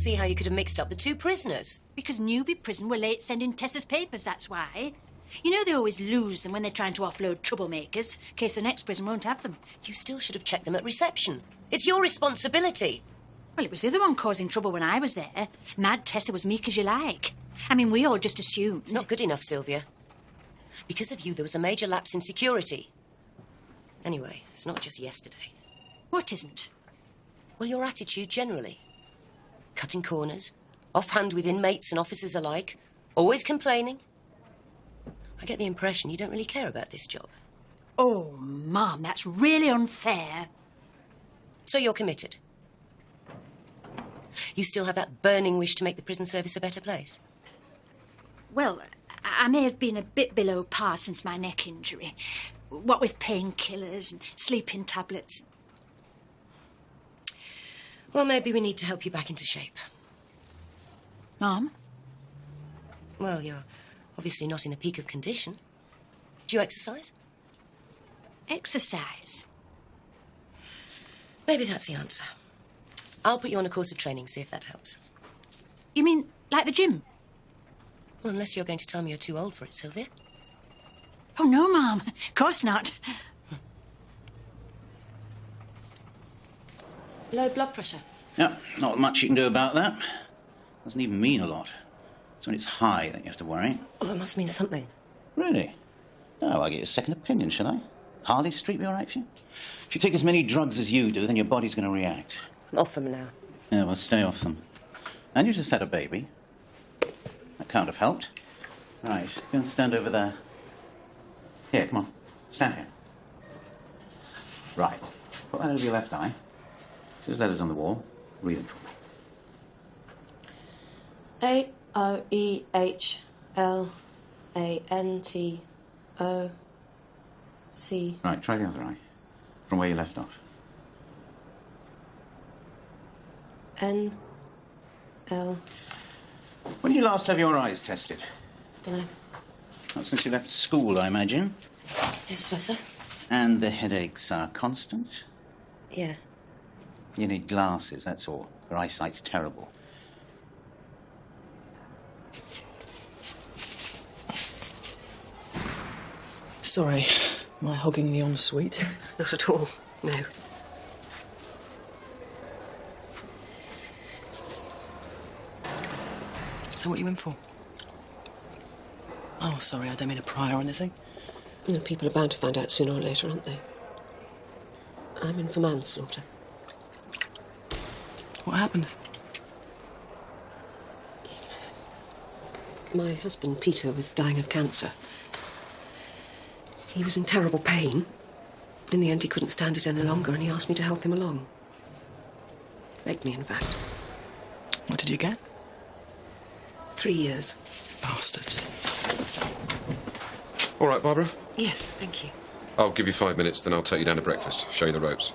see how you could have mixed up the two prisoners. Because Newby Prison were late sending Tessa's papers, that's why. You know they always lose them when they're trying to offload troublemakers, in case the next prison won't have them. You still should have checked them at reception. It's your responsibility. Well, it was the other one causing trouble when I was there. Mad Tessa was meek as you like. I mean, we all just assumed. It's not good enough, Sylvia. Because of you, there was a major lapse in security. Anyway, it's not just yesterday. What isn't? Well, your attitude generally. Cutting corners, offhand with inmates and officers alike, always complaining. I get the impression you don't really care about this job. Oh, Mum, that's really unfair. So you're committed? You still have that burning wish to make the prison service a better place? Well, I may have been a bit below par since my neck injury. What with painkillers and sleeping tablets. Well, maybe we need to help you back into shape. Mum? Well, you're obviously not in the peak of condition. Do you exercise? Exercise? Maybe that's the answer. I'll put you on a course of training, see if that helps. You mean like the gym? Well, unless you're going to tell me you're too old for it, Sylvia. Oh, no, Mum. Of course not. Low blood pressure? Yeah, not much you can do about that. Doesn't even mean a lot. It's when it's high that you have to worry. Oh, it must mean something. Really? Oh, I'll get you a second opinion, shall I? Harley Street be all right for you? If you take as many drugs as you do, then your body's going to react. I'm off them now. Yeah, well, stay off them. And you just had a baby. That can't have helped. Right, go and stand over there. Here, come on. Stand here. Right. Put that over your left eye. See those letters on the wall? Read them for me. A-O-E-H-L-A-N-T-O-C. Right, try the other eye. From where you left off. N-L. When did you last have your eyes tested? Dunno. Not since you left school, I imagine. Yes, Professor. And the headaches are constant? Yeah. You need glasses, that's all. Your eyesight's terrible. Sorry, am I hogging the ensuite? Not at all, no. Is that what you in for? Oh, sorry, I don't mean to pry or anything. You know, people are bound to find out sooner or later, aren't they? I'm in for manslaughter. What happened? My husband, Peter, was dying of cancer. He was in terrible pain. In the end, he couldn't stand it any longer, and he asked me to help him along. Begged me, in fact. What did you get? 3 years. Bastards. All right, Barbara. Yes, thank you. I'll give you 5 minutes, then I'll take you down to breakfast, show you the ropes.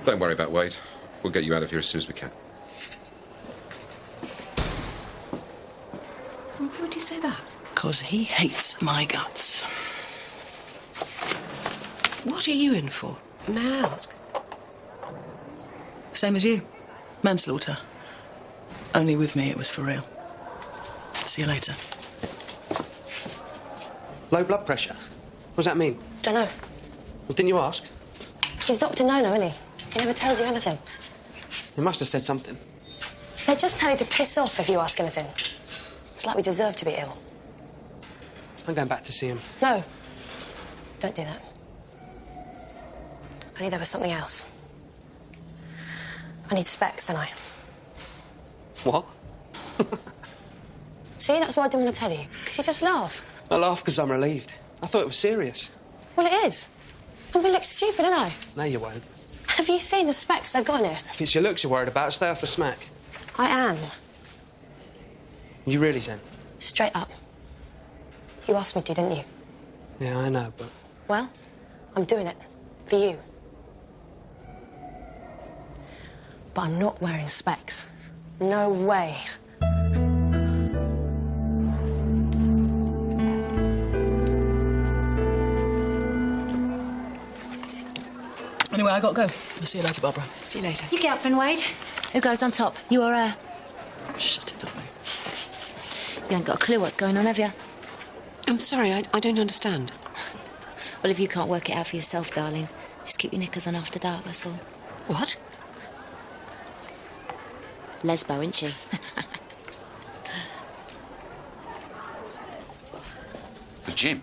Don't worry about Wade. We'll get you out of here as soon as we can. Why would you say that? 'Cause he hates my guts. What are you in for? May I ask? Same as you. Manslaughter. Only with me it was for real. See you later. Low blood pressure? What does that mean? Dunno. Well, didn't you ask? He's Dr. No-No, isn't he? He never tells you anything. He must have said something. They just tell you to piss off if you ask anything. It's like we deserve to be ill. I'm going back to see him. No. Don't do that. I knew there was something else. I need specs, don't I? What? See, that's why I didn't want to tell you. Because you just laugh. I laugh because I'm relieved. I thought it was serious. Well, it is. I'm going to look stupid, don't I? No, you won't. Have you seen the specs they've got in here? If it's your looks you're worried about, stay off the smack. I am. You really, Zen? Straight up. You asked me to, didn't you? Yeah, I know, but... Well, I'm doing it. For you. But I'm not wearing specs. No way. Anyway, I got to go. I'll see you later, Barbara. See you later. You get up, then, Wade. Who goes on top? You or her? Shut it, darling. You ain't got a clue what's going on, have you? I'm sorry, I don't understand. Well, if you can't work it out for yourself, darling, just keep your knickers on after dark, that's all. What? Lesbo, isn't she? The gym?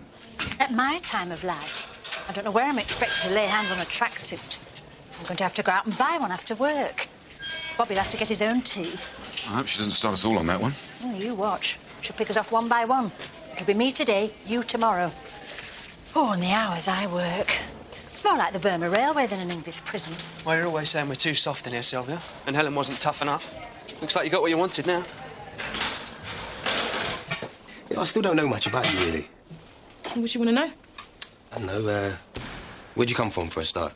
At my time of life, I don't know where I'm expected to lay hands on a tracksuit. I'm going to have to go out and buy one after work. Bobby'll have to get his own tea. I hope she doesn't start us all on that one. Oh, you watch. She'll pick us off one by one. It'll be me today, you tomorrow. Oh, and the hours I work. It's more like the Burma Railway than an English prison. Well, you're always saying we're too soft in here, Sylvia. And Helen wasn't tough enough. Looks like you got what you wanted now. I still don't know much about you, really. What do you want to know? I don't know, where'd you come from for a start?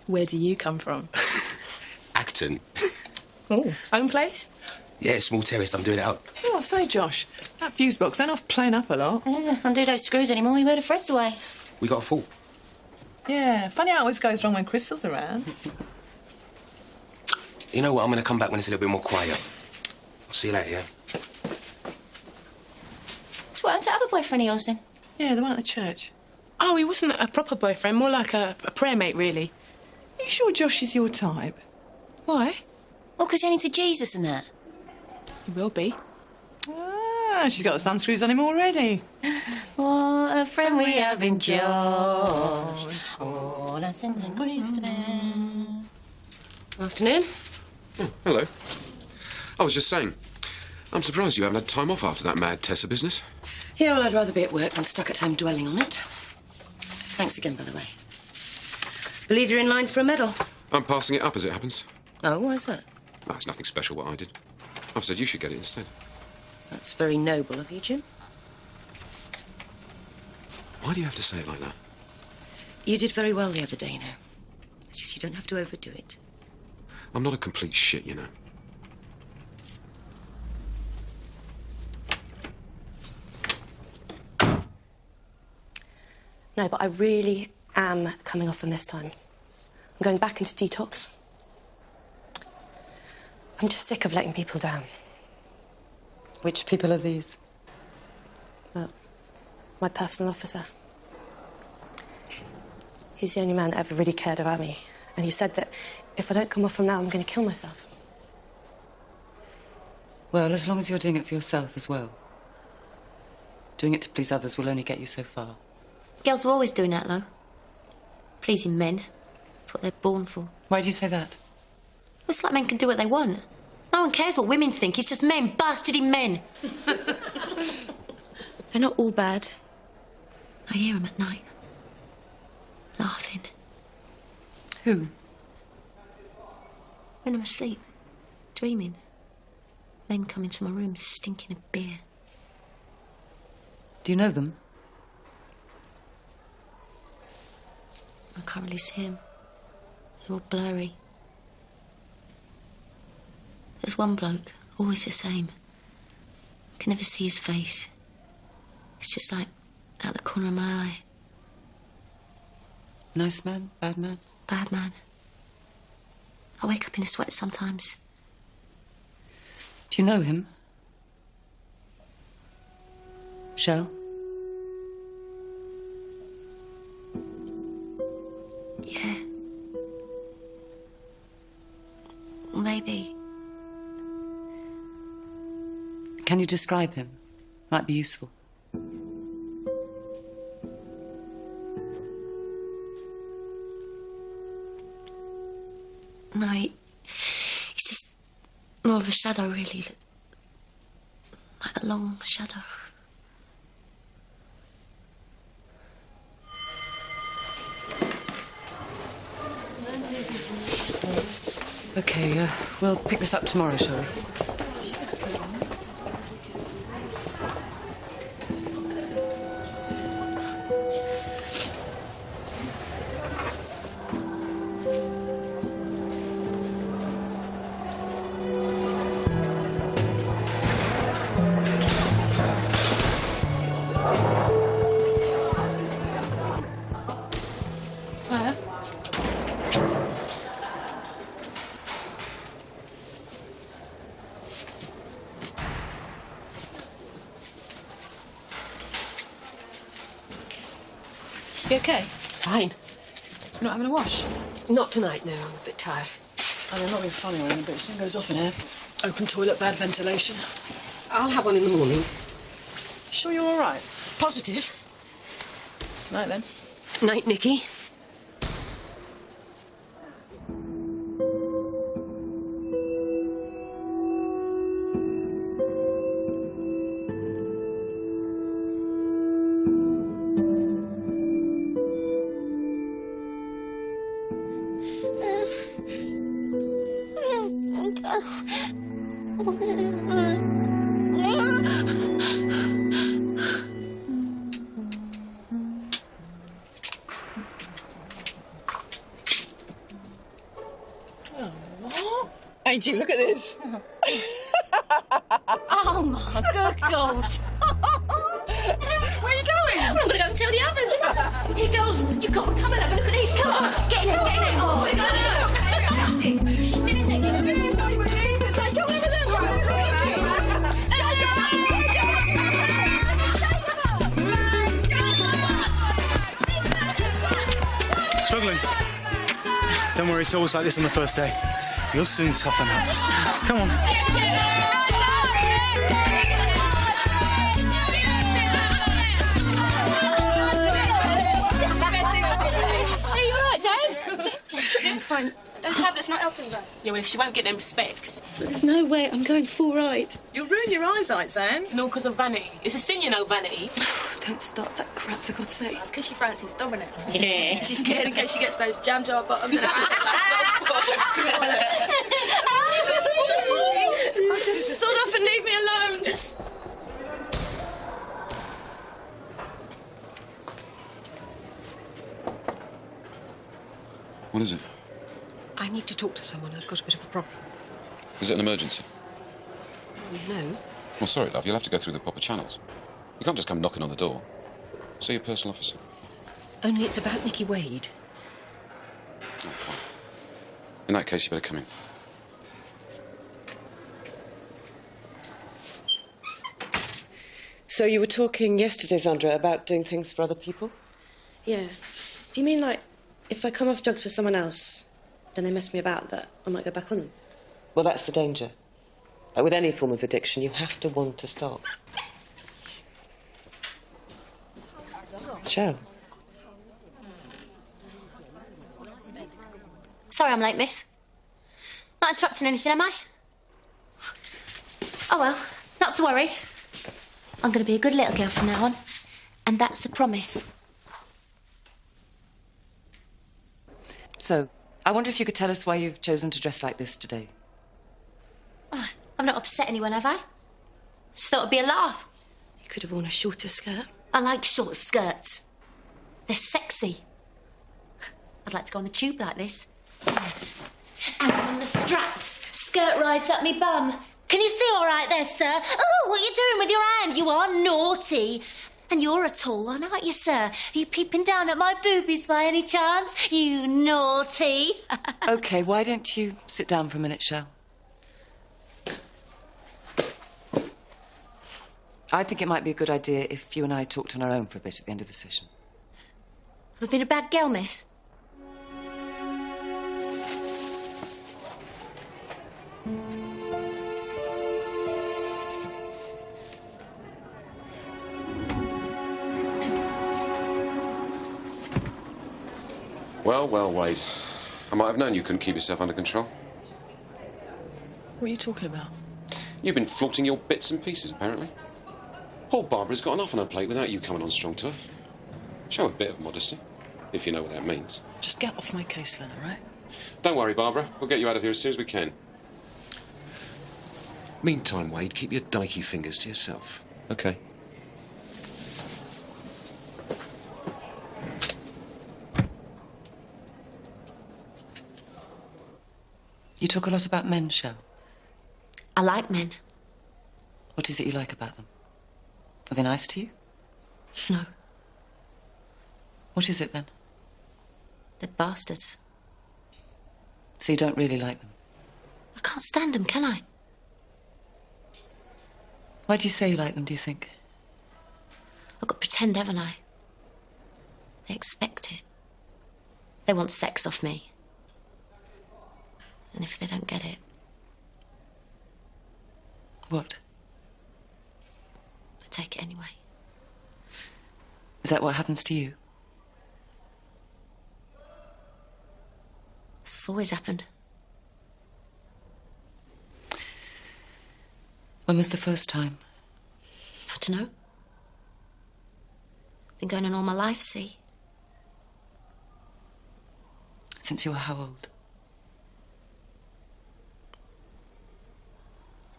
Where do you come from? Acton. Oh, own place? Yeah, small terrace, I'm doing it up. Oh, I say, Josh, that fuse box ain't off playing up a lot. Undo those screws anymore, you wear the threads away. We got a fault. Yeah, funny how it always goes wrong when Crystal's around. You know what, I'm going to come back when it's a little bit more quiet. I'll see you later, yeah? So what happened to the other boyfriend of yours, then? Yeah, the one at the church. Oh, he wasn't a proper boyfriend, more like a prayer mate, really. Are you sure Josh is your type? Why? Well, because you're into Jesus and that. He will be. Ah, she's got the thumb screws on him already. What a friend we have in Josh. All our sins and griefs to bear. Afternoon. Oh, hello. I was just saying, I'm surprised you haven't had time off after that mad Tessa business. Yeah, well, I'd rather be at work than stuck at home dwelling on it. Thanks again, by the way. Believe you're in line for a medal. I'm passing it up as it happens. Oh, why's that? Oh, it's nothing special what I did. I've said you should get it instead. That's very noble of you, Jim. Why do you have to say it like that? You did very well the other day, you know. It's just you don't have to overdo it. I'm not a complete shit, you know. No, but I really am coming off from this time. I'm going back into detox. I'm just sick of letting people down. Which people are these? Well, my personal officer. He's the only man that ever really cared about me. And he said that if I don't come off from now, I'm going to kill myself. Well, as long as you're doing it for yourself as well. Doing it to please others will only get you so far. Girls are always doing that, though. Pleasing men. That's what they're born for. Why do you say that? It's like men can do what they want. No one cares what women think. It's just men, bastarding men. They're not all bad. I hear them at night. Laughing. Who? When I'm asleep. Dreaming. Men come into my room stinking of beer. Do you know them? I can't really see them. They're all blurry. There's one bloke, always the same. I can never see his face. It's just like out the corner of my eye. Nice man? Bad man? Bad man. I wake up in a sweat sometimes. Do you know him? Shell? Yeah. Maybe. Can you describe him? Might be useful. No, he's just more of a shadow, really. Like a long shadow. OK, we'll pick this up tomorrow, shall we? You okay? Fine. You're not having a wash? Not tonight, no. I'm a bit tired. I mean, I'm not being funny or anything, but something goes off in here. Open toilet, bad ventilation. I'll have one in the morning. Sure you're all right? Positive. Night then. Night, Nicky. Angie, look at this. Oh, my good God. Where are you going? I'm going to go and tell the others. Here goes. You've got to come and have a look at these. Come on. Get in there, get in there. Oh, it's fantastic. She's still in there. Struggling? Don't worry, it's always like this on the first day. You'll soon toughen up. Come on. Are you all right, Sam? I'm fine. Those tablets not helping her. Yeah, well, if she won't get them specs. There's no way I'm going full right. You'll ruin your eyesight, Zan. No, because of vanity. It's a sin, you know, vanity. Don't start that crap, for God's sake. That's because she fancies doing it. Yeah. She's scared in case she gets those jam jar bottoms. And Oh, just sod off and leave me alone. What is it? I need to talk to someone. I've got a bit of a problem. Is it an emergency? No. Well, sorry, love. You'll have to go through the proper channels. You can't just come knocking on the door. See your personal officer. Only it's about Nicky Wade. Oh, fine. In that case, you better come in. So you were talking yesterday, Sandra, about doing things for other people? Yeah. Do you mean, like, if I come off drugs for someone else, then they mess me about, that I might go back on them? Well, that's the danger. Like with any form of addiction, you have to want to stop. Shell. Sorry I'm late, miss. Not interrupting anything, am I? Oh, well, not to worry. I'm going to be a good little girl from now on. And that's a promise. So, I wonder if you could tell us why you've chosen to dress like this today. Oh, I've not upset anyone, have I? Just thought it'd be a laugh. You could have worn a shorter skirt. I like short skirts. They're sexy. I'd like to go on the tube like this. Out on the straps. Skirt rides up me bum. Can you see all right there, sir? Oh, what are you doing with your hand? You are naughty. And you're a tall one, aren't you, sir? Are you peeping down at my boobies by any chance? You naughty. OK, why don't you sit down for a minute, Shell? I think it might be a good idea if you and I talked on our own for a bit at the end of the session. I've been a bad girl, miss. Well, well, Wade. I might have known you couldn't keep yourself under control. What are you talking about? You've been flaunting your bits and pieces, apparently. Poor Barbara's got enough on her plate without you coming on strong to her. Show a bit of modesty, if you know what that means. Just get off my case, Finn, all right? Don't worry, Barbara. We'll get you out of here as soon as we can. Meantime, Wade, keep your dykey fingers to yourself. OK? You talk a lot about men, Shell. I like men. What is it you like about them? Are they nice to you? No. What is it, then? They're bastards. So you don't really like them? I can't stand them, can I? Why do you say you like them, do you think? I've got to pretend, haven't I? They expect it. They want sex off me. And if they don't get it... What? I take it anyway. Is that what happens to you? This has always happened. When was the first time? I don't know. Been going on all my life, see? Since you were how old?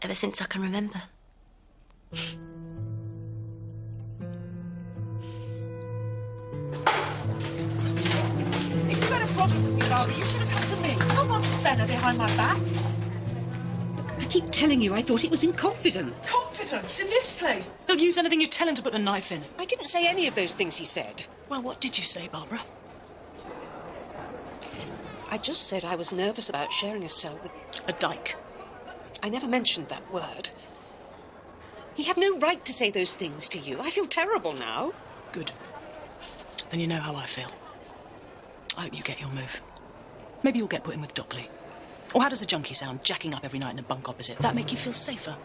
Ever since I can remember. If you had a problem with me, Barbara, you should have come to me. I want a fella behind my back. I keep telling you I thought it was in confidence. Confidence in this place. He'll use anything you tell him to put the knife in. I didn't say any of those things he said. Well, what did you say, Barbara? I just said I was nervous about sharing a cell with... A dyke. I never mentioned that word. He had no right to say those things to you. I feel terrible now. Good. Then you know how I feel. I hope you get your move. Maybe you'll get put in with Dockley. Or how does a junkie sound, jacking up every night in the bunk opposite? That make you feel safer?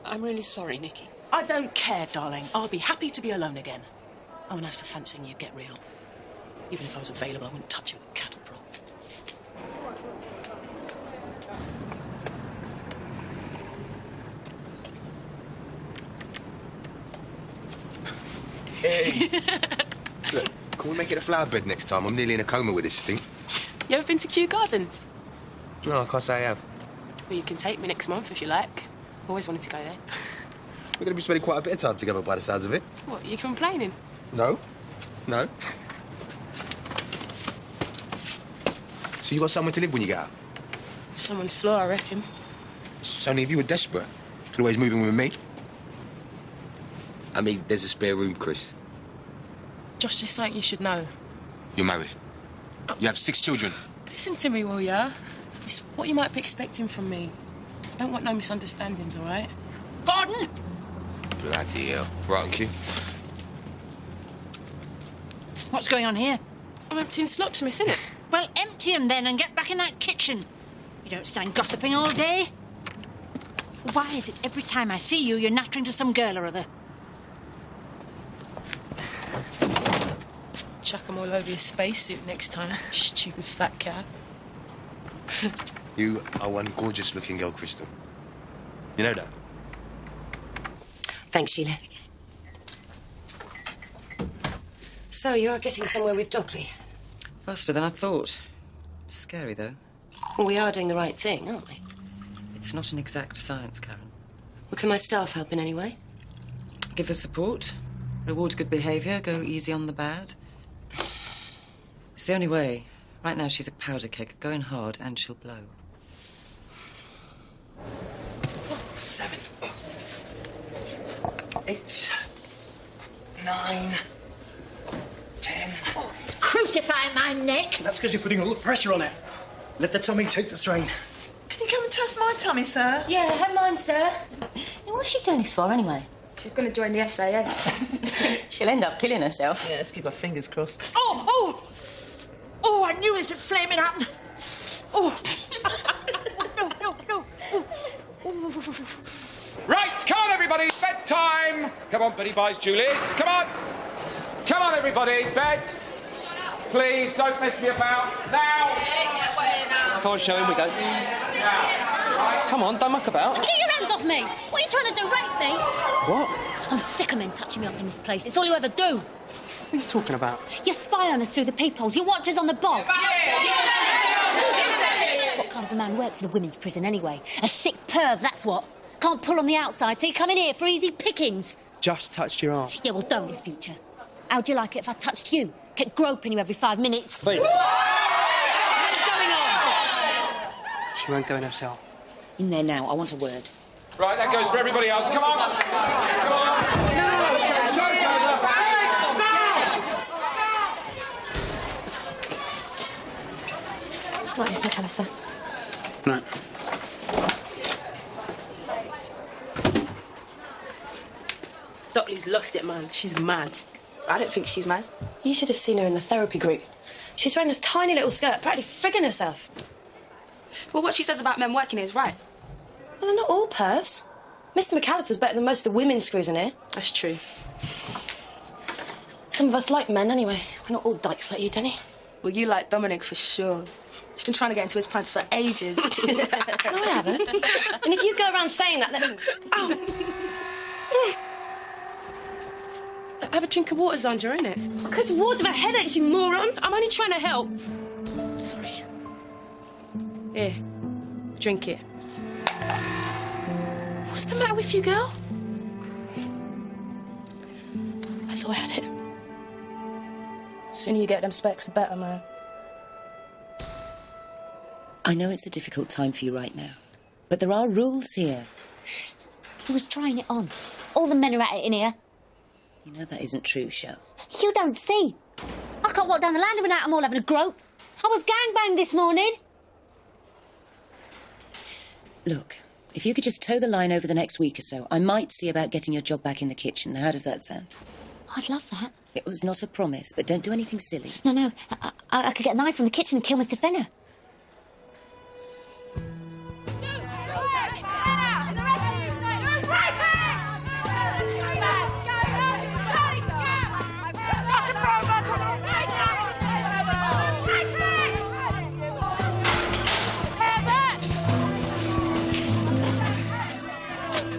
I'm really sorry, Nicky. I don't care, darling. I'll be happy to be alone again. Oh, and as for fancying you, get real. Even if I was available, I wouldn't touch you with a cattle prod. Hey! Look, can we make it a flower bed next time? I'm nearly in a coma with this thing. You ever been to Kew Gardens? No, I can't say I have. Well, you can take me next month if you like. Always wanted to go there. We're going to be spending quite a bit of time together by the sounds of it. What, you complaining? No. No. So you got somewhere to live when you get out? Someone's floor, I reckon. So only if you were desperate. Could always move in with me. I mean, there's a spare room, Chris. Josh, there's something you should know. You're married. You have 6 children. Listen to me, will ya? It's what you might be expecting from me. I don't want no misunderstandings, all right? Gordon! Bloody hell. Right on cue. What's going on here? I'm emptying slops, miss, innit? Well, empty 'em then and get back in that kitchen. You don't stand gossiping all day. Why is it every time I see you, you're nattering to some girl or other? Chuck 'em all over your spacesuit next time, stupid fat cat. You are one gorgeous-looking girl, Crystal. You know that? Thanks, Sheila. So, you are getting somewhere with Dockley? Faster than I thought. Scary, though. Well, we are doing the right thing, aren't we? It's not an exact science, Karen. Well, can my staff help in any way? Give her support, reward good behaviour, go easy on the bad. It's the only way. Right now, she's a powder keg, going hard, and she'll blow. 7, 8, 9, 10. Oh, it's crucifying my neck. That's because you're putting all the pressure on it. Let the tummy take the strain. Can you come and test my tummy, sir? Yeah, have mine, sir. What's she doing this for, anyway? She's going to join the SAS. She'll end up killing herself. Yeah, let's keep our fingers crossed. Oh, I knew this would flaming happen. Oh. No. Right, come on, everybody, bedtime. Come on, Betty buys Julie's. Come on. Come on, everybody, bed. Please, don't mess me about. Now. Come on, show him we go. Come on, don't muck about. Get your hands off me! What are you trying to do, rape me? What? I'm sick of men touching me up in this place. It's all you ever do. What are you talking about? You spy on us through the peepholes. You watch us on the bog. What kind of a man works in a women's prison, anyway? A sick perv, that's what. Can't pull on the outside, so you come in here for easy pickings. Just touched your arm. Yeah, well, don't in future. How'd you like it if I touched you? Kept groping you every 5 minutes. Wait. What's going on? She won't go in her cell. In there now. I want a word. Right, that goes for everybody else. Come on. Come on. Right, Mr. McAllister. No. Dockley's lost it, man. She's mad. I don't think she's mad. You should have seen her in the therapy group. She's wearing this tiny little skirt, practically frigging herself. Well, what she says about men working here is right. Well, they're not all pervs. Mr. McAllister's better than most of the women's screws in here. That's true. Some of us like men anyway. We're not all dykes like you, Denny. Well, you like Dominic for sure. She's been trying to get into his plans for ages. No, I haven't. And if you go around saying that, then... Oh! Have a drink of water, Zandra, innit? Because water's my headaches, you moron! I'm only trying to help. Sorry. Here, drink it. What's the matter with you, girl? I thought I had it. The sooner you get them specs, the better, man. I know it's a difficult time for you right now, but there are rules here. He was trying it on. All the men are at it in here. You know that isn't true, Shell. You don't see. I can't walk down the landing without them all having a grope. I was gangbanged this morning. Look, if you could just toe the line over the next week or so, I might see about getting your job back in the kitchen. How does that sound? I'd love that. It was not a promise, but don't do anything silly. No. I could get a knife from the kitchen and kill Mr. Fenner.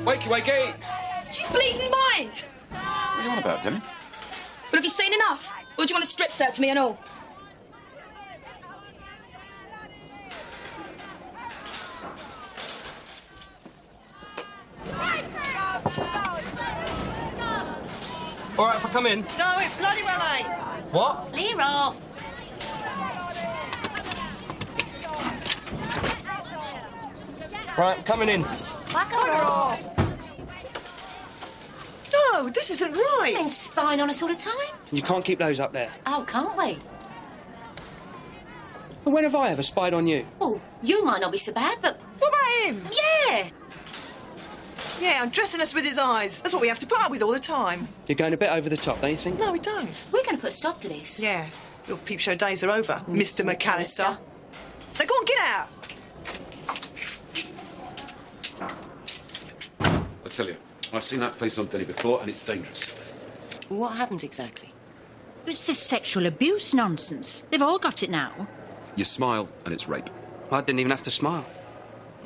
Wakey, wakey! Do you bleeding mind? What are you on about, Denny? But have you seen enough? Or do you want to strip search me and all? All right, if I come in. No, it bloody well ain't. What? Clear off. Right, coming in. Bugger off. No, this isn't right. You've been spying on us all the time. You can't keep those up there. Oh, can't we? Well, when have I ever spied on you? Oh, you might not be so bad, but... What about him? Yeah. Yeah, undressing us with his eyes. That's what we have to put up with all the time. You're going a bit over the top, don't you think? No, we don't. We're going to put a stop to this. Yeah, your peep show days are over, Mr. McAllister. Now go on, get out. I tell you, I've seen that face on Denny before, and it's dangerous. What happened exactly? It's this sexual abuse nonsense. They've all got it now. You smile, and it's rape. I didn't even have to smile.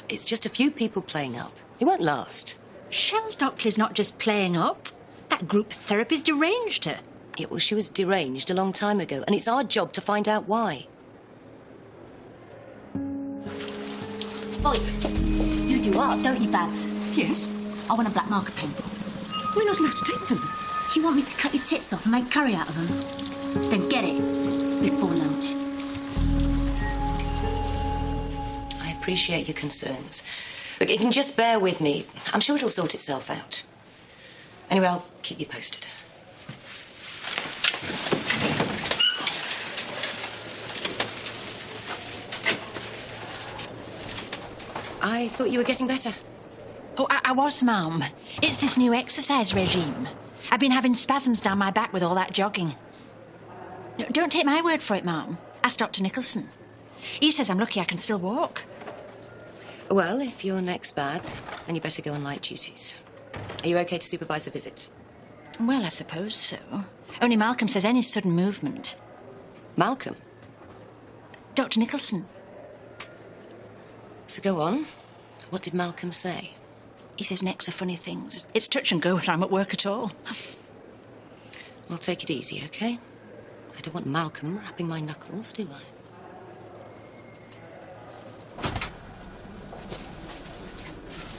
It's just a few people playing up. It won't last. Shell Dockley's not just playing up. That group therapy's deranged her. Yeah, well, she was deranged a long time ago, and it's our job to find out why. Oi, you do art, don't you, Babs? Yes. I want a black marker pen. We're not allowed to take them. You want me to cut your tits off and make curry out of them? Then get it before lunch. I appreciate your concerns. Look, if you can just bear with me, I'm sure it'll sort itself out. Anyway, I'll keep you posted. I thought you were getting better. Oh, I was, Mum. It's this new exercise regime. I've been having spasms down my back with all that jogging. No, don't take my word for it, Mum. Ask Dr. Nicholson. He says I'm lucky I can still walk. Well, if your neck's bad, then you better go on light duties. Are you okay to supervise the visit? Well, I suppose so. Only Malcolm says any sudden movement. Malcolm? Dr. Nicholson. So go on. What did Malcolm say? He says necks are funny things. It's touch and go when I'm at work at all. Well, take it easy, OK? I don't want Malcolm rapping my knuckles, do I?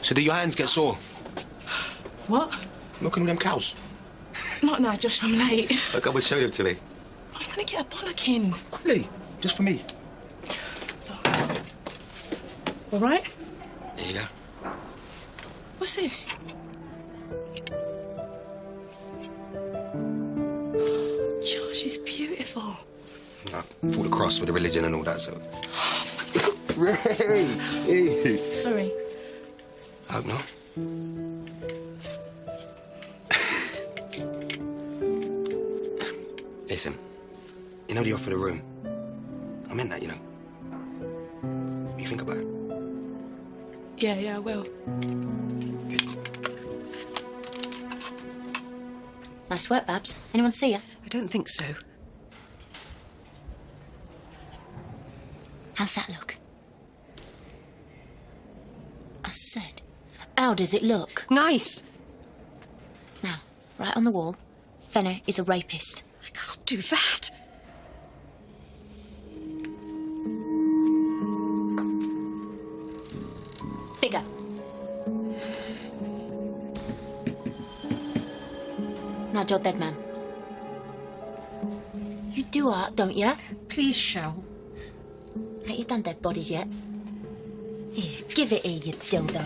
So do your hands get sore? What? Milking them cows. Not now, Josh, I'm late. Look, I would show them to me. I'm going to get a bollocking. Quickly, just for me. All right? There you go. What's this? Josh, it's beautiful. I fought across with the religion and all that, so... Sorry. I hope not. Listen, you know the offer of the room? I meant that, you know. You think about it? Yeah, I will. Nice work, Babs. Anyone see you? I don't think so. How's that look? I said, how does it look? Nice. Now, right on the wall, Fenner is a rapist. I can't do that. Bigger. Now, Joe Dead Man. You do art, don't you? Please, Shell. Ain't you done dead bodies yet? Here, give it here, you dildo.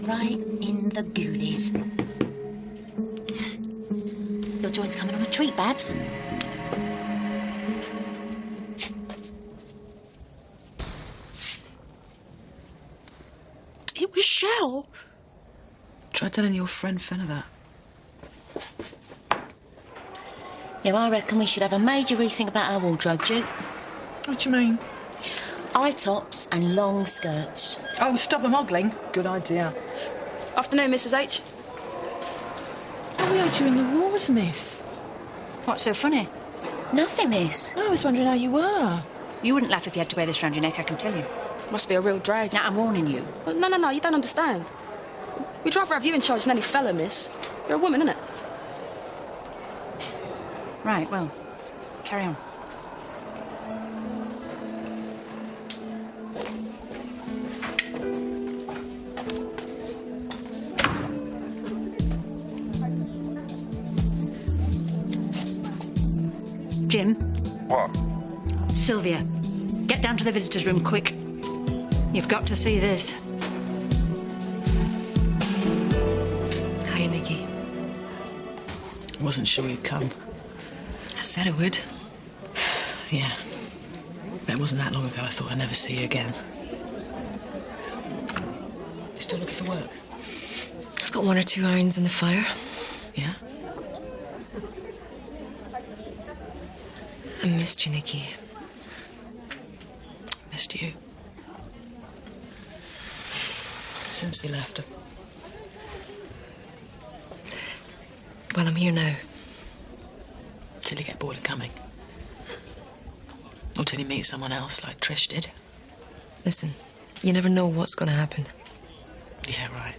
Right in the goolies. Your joint's coming on a treat, Babs. It was Shell. Try telling your friend Fenner that. Yeah, I reckon we should have a major rethink about our wardrobe, Duke. What do you mean? High tops and long skirts. Oh, stop them ogling. Good idea. Afternoon, Mrs. H. Oh, we owed you in the wars, miss. What's so funny? Nothing, miss. No, I was wondering how you were. You wouldn't laugh if you had to wear this round your neck, I can tell you. Must be a real drag. Now, I'm warning you. No, you don't understand. We'd rather have you in charge than any fella, miss. You're a woman, innit? Right, well, carry on. Jim? What? Sylvia, get down to the visitors' room, quick. You've got to see this. Hi, Nikki. I wasn't sure you'd come. I said I would. Yeah. But it wasn't that long ago I thought I'd never see you again. You still looking for work? I've got 1 or 2 irons in the fire. Yeah? I missed you, Nikki. Missed you. Since you left, Well, I'm here now. till you get bored of coming. Or till you meet someone else like Trish did. Listen, you never know what's going to happen. Yeah, right.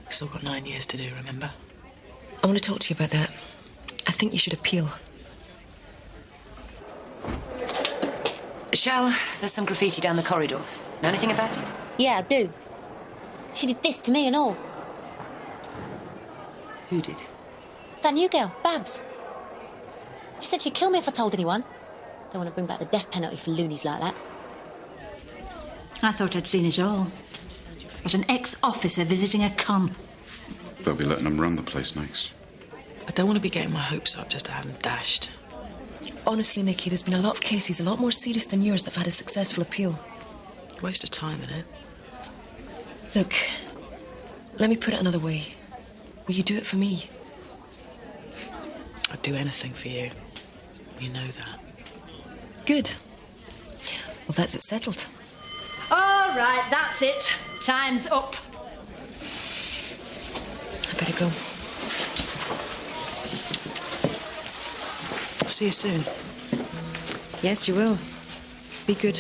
Still got 9 years to do, remember? I want to talk to you about that. I think you should appeal. Shell, there's some graffiti down the corridor. Know anything about it? Yeah, I do. She did this to me and all. Who did? That new girl, Babs. She said she'd kill me if I told anyone. Don't want to bring back the death penalty for loonies like that. I thought I'd seen it all. But an ex-officer visiting a con. They'll be letting them run the place next. I don't want to be getting my hopes up just to have them dashed. Honestly, Nikki, there's been a lot of cases a lot more serious than yours that have had a successful appeal. Waste of time, innit? Look, let me put it another way. Will you do it for me? I'd do anything for you. You know that. Good. Well, that's it settled. All right, that's it. Time's up. I better go. I'll see you soon. Yes, you will. Be good.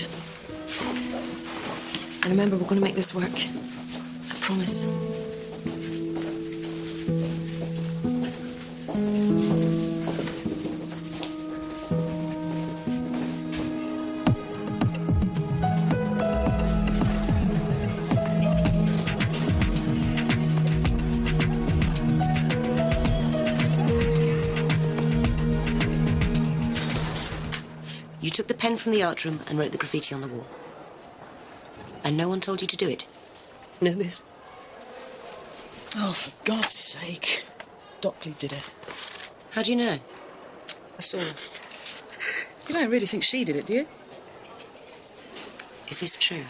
And remember, we're going to make this work. I promise. You took the pen from the art room and wrote the graffiti on the wall. And no one told you to do it? No, miss. Oh, for God's sake. Dockley did it. How do you know? I saw her. You don't really think she did it, do you? Is this true?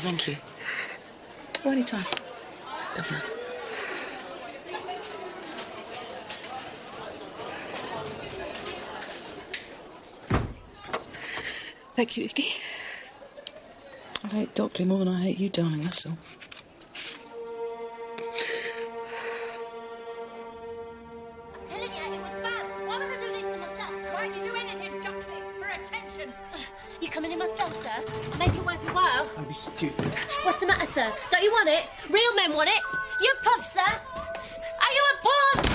Thank you. Oh, any time. Governor. Thank you, Nicky. I hate Dockley more than I hate you, darling, that's all. I'm telling you, it was Babs. Why would I do this to myself? Why'd you do anything, Dockley? For attention. You coming in myself, sir? Make it worth your while. Don't be stupid. What's the matter, sir? Don't you want it? Real men want it. You puff, sir. Are you a puff?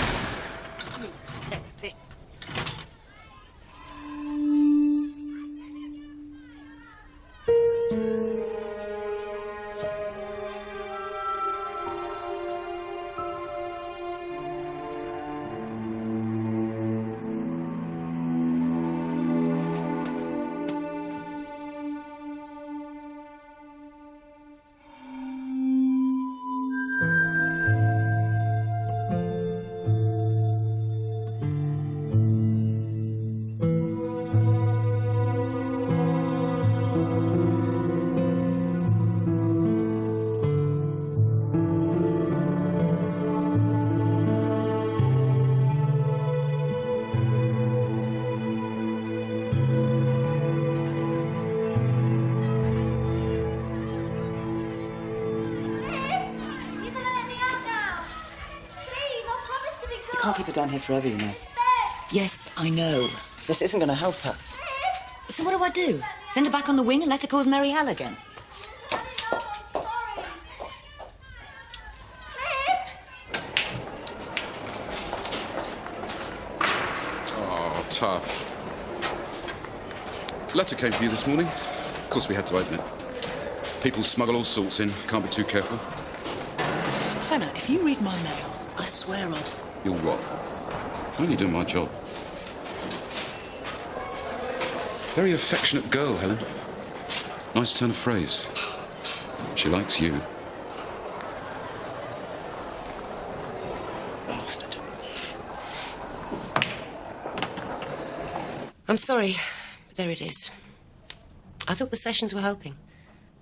Can't keep her down here forever, you know. Yes, I know. This isn't going to help her. So what do? Send her back on the wing and let her cause Mary Hell again? Oh, tough. Letter came for you this morning. Of course, we had to open it. People smuggle all sorts in. Can't be too careful. Fenner, if you read my mail, I swear I'll... You'll what? I'm only doing my job. Very affectionate girl, Helen. Nice turn of phrase. She likes you. Bastard. I'm sorry, but there it is. I thought the Sessions were hoping.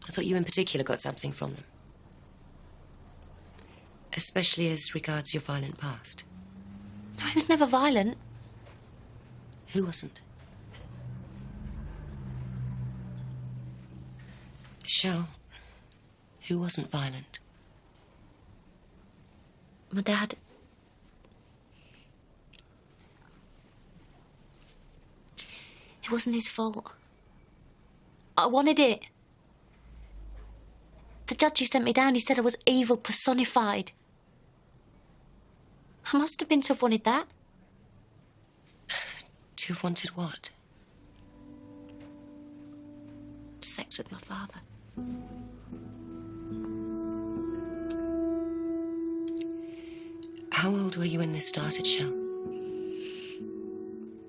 I thought you in particular got something from them. Especially as regards your violent past. No, I was never violent. Who wasn't? Shell, who wasn't violent? My dad. It wasn't his fault. I wanted it. The judge who sent me down, he said I was evil personified. I must have been to have wanted that. To have wanted what? Sex with my father. How old were you when this started, Shell?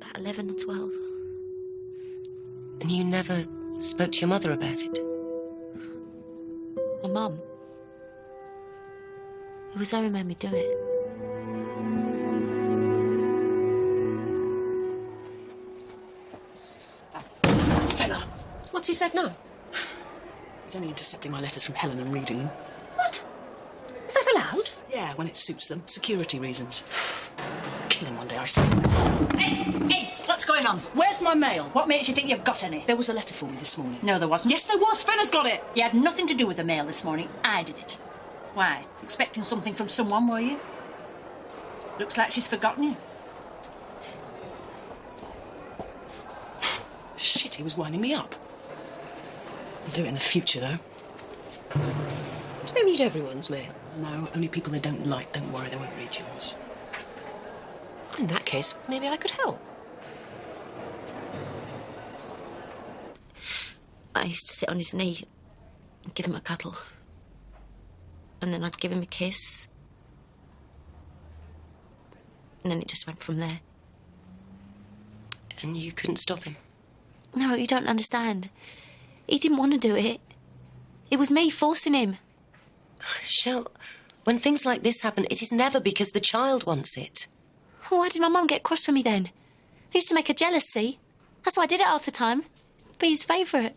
About 11 or 12. And you never spoke to your mother about it? My mum. It was her who made me do it. Fenner! What's he said now? He's only intercepting my letters from Helen and reading them. What? Is that allowed? Yeah, when it suits them. Security reasons. Kill him one day, I say. Hey, what's going on? Where's my mail? What makes you think you've got any? There was a letter for me this morning. No, there wasn't. Yes, there was. Fenner's got it. You had nothing to do with the mail this morning. I did it. Why? Expecting something from someone, were you? Looks like she's forgotten you. Shit, he was winding me up. I'll do it in the future, though. Do you read everyone's mail? No, only people they don't like. Don't worry, they won't read yours. In that case, maybe I could help. I used to sit on his knee and give him a cuddle. And then I'd give him a kiss. And then it just went from there. And you couldn't stop him? No, you don't understand. He didn't want to do it. It was me forcing him. Shell, when things like this happen, it is never because the child wants it. Why did my mum get cross with me then? I used to make her jealous, see? That's why I did it half the time. Be his favourite.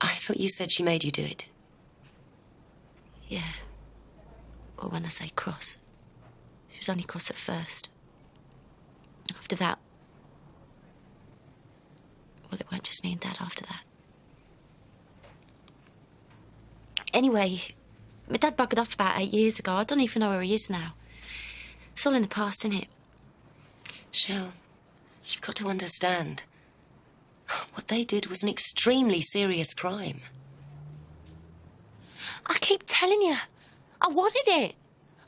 I thought you said she made you do it. Yeah. Well, when I say cross, she was only cross at first. After that... Well, it weren't just me and Dad after that. Anyway, my dad buggered off about 8 years ago. I don't even know where he is now. It's all in the past, isn't it? Shell, you've got to understand. What they did was an extremely serious crime. I keep telling you, I wanted it.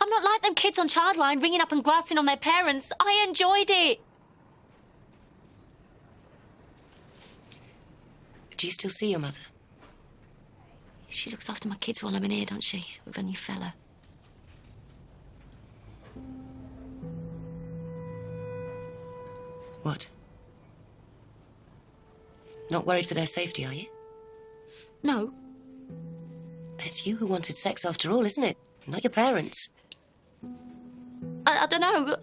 I'm not like them kids on Childline ringing up and grassing on their parents. I enjoyed it. Do you still see your mother? She looks after my kids while I'm in here, don't she? With a new fella. What? Not worried for their safety, are you? No. It's you who wanted sex after all, isn't it? Not your parents. I don't know.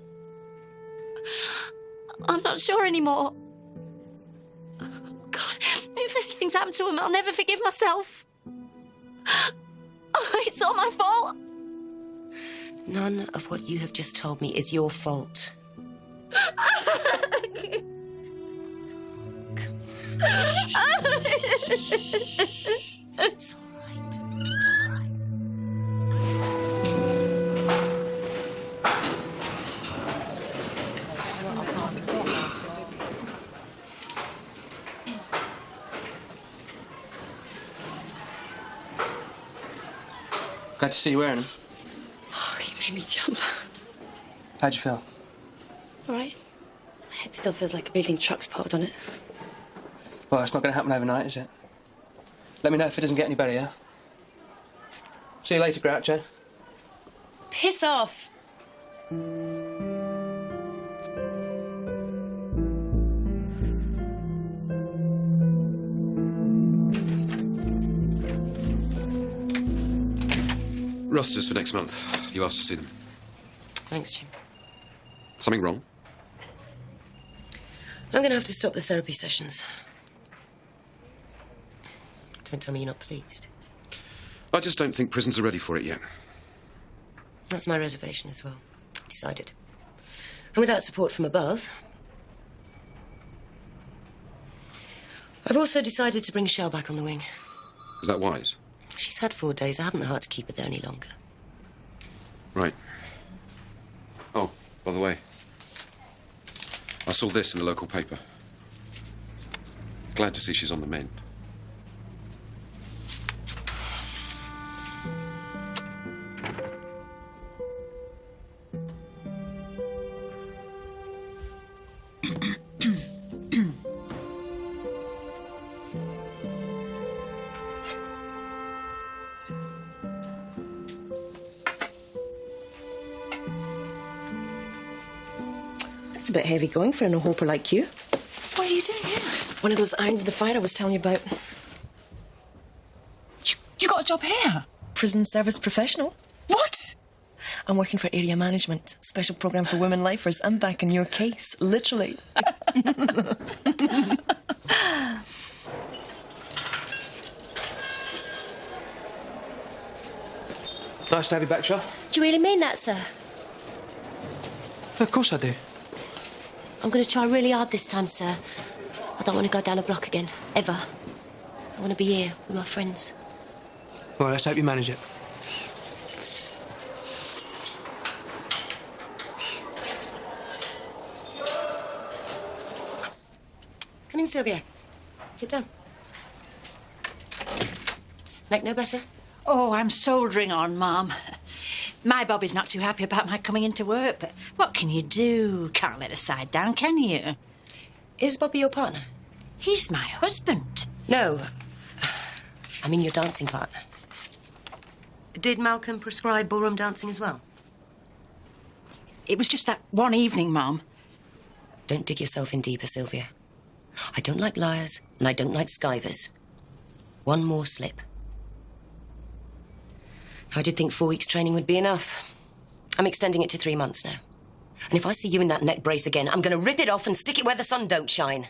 I'm not sure anymore. God, if anything's happened to him, I'll never forgive myself. Oh, it's all my fault. None of what you have just told me is your fault. It's all right. It's all right. Glad to see you wearing them. Oh, you made me jump. How'd you feel? All right. My head still feels like a bleeding truck's piled on it. Well, it's not going to happen overnight, is it? Let me know if it doesn't get any better, yeah? See you later, Groucho. Piss off. Rosters for next month. You asked to see them. Thanks, Jim. Something wrong? I'm going to have to stop the therapy sessions. Don't tell me you're not pleased. I just don't think prisons are ready for it yet. That's my reservation as well. I've decided. And without support from above... I've also decided to bring Shell back on the wing. Is that wise? She's had 4 days. I haven't the heart to keep her there any longer. Right. Oh, by the way, I saw this in the local paper. Glad to see she's on the mend. It's a bit heavy going for an no-hoper like you. What are you doing here? One of those irons in the fire I was telling you about. You got a job here? Prison service professional. What? I'm working for area management, special program for women lifers. I'm back in your case, literally. Nice to have you back, Shell. Do you really mean that, sir? Of course I do. I'm going to try really hard this time, sir. I don't want to go down a block again, ever. I want to be here with my friends. Well, let's hope you manage it. Come in, Sylvia. Sit down. Neck no better? Oh, I'm soldiering on, Mum. My Bobby's not too happy about my coming into work, but what can you do? Can't let her side down, can you? Is Bobby your partner? He's my husband. No. I mean your dancing partner. Did Malcolm prescribe ballroom dancing as well? It was just that one evening, Mum. Don't dig yourself in deeper, Sylvia. I don't like liars, and I don't like skivers. One more slip. I did think 4 weeks training would be enough. I'm extending it to 3 months now. And if I see you in that neck brace again, I'm going to rip it off and stick it where the sun don't shine.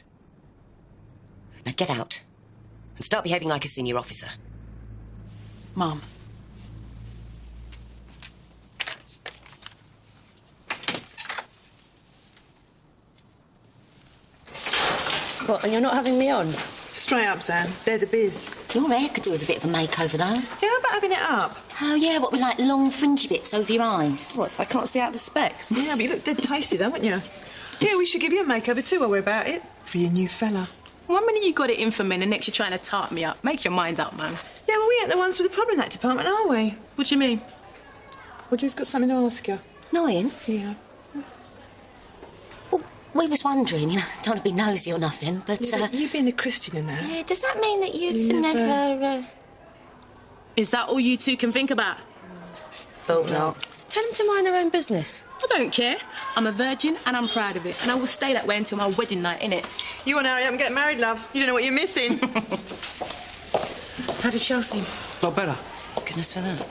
Now get out and start behaving like a senior officer. Mum, What, and you're not having me on? Straight up, Sam. They're the biz. Your hair could do with a bit of a makeover, though. Yeah, how about having it up? Oh, yeah, what with, like, long fringy bits over your eyes? What, so I can't see out the specs? Yeah, but you look dead tasty, though, wouldn't you? Yeah, we should give you a makeover too while we're about it. For your new fella. One minute you got it in for me, and the next you're trying to tart me up. Make your mind up, man. Yeah, well, we ain't the ones with the problem in that department, are we? What do you mean? Roger's got something to ask you. No, Ian? Yeah. Well, we was wondering, you know, don't want to be nosy or nothing, but... Yeah, you being a Christian and that... Yeah, does that mean that you've You never... Is that all you two can think about? Thought not. Tell them to mind their own business. I don't care. I'm a virgin and I'm proud of it. And I will stay that way until my wedding night, innit? You want to hurry up and get married, love? You don't know what you're missing. How did Chelsea? Not better. Goodness for that.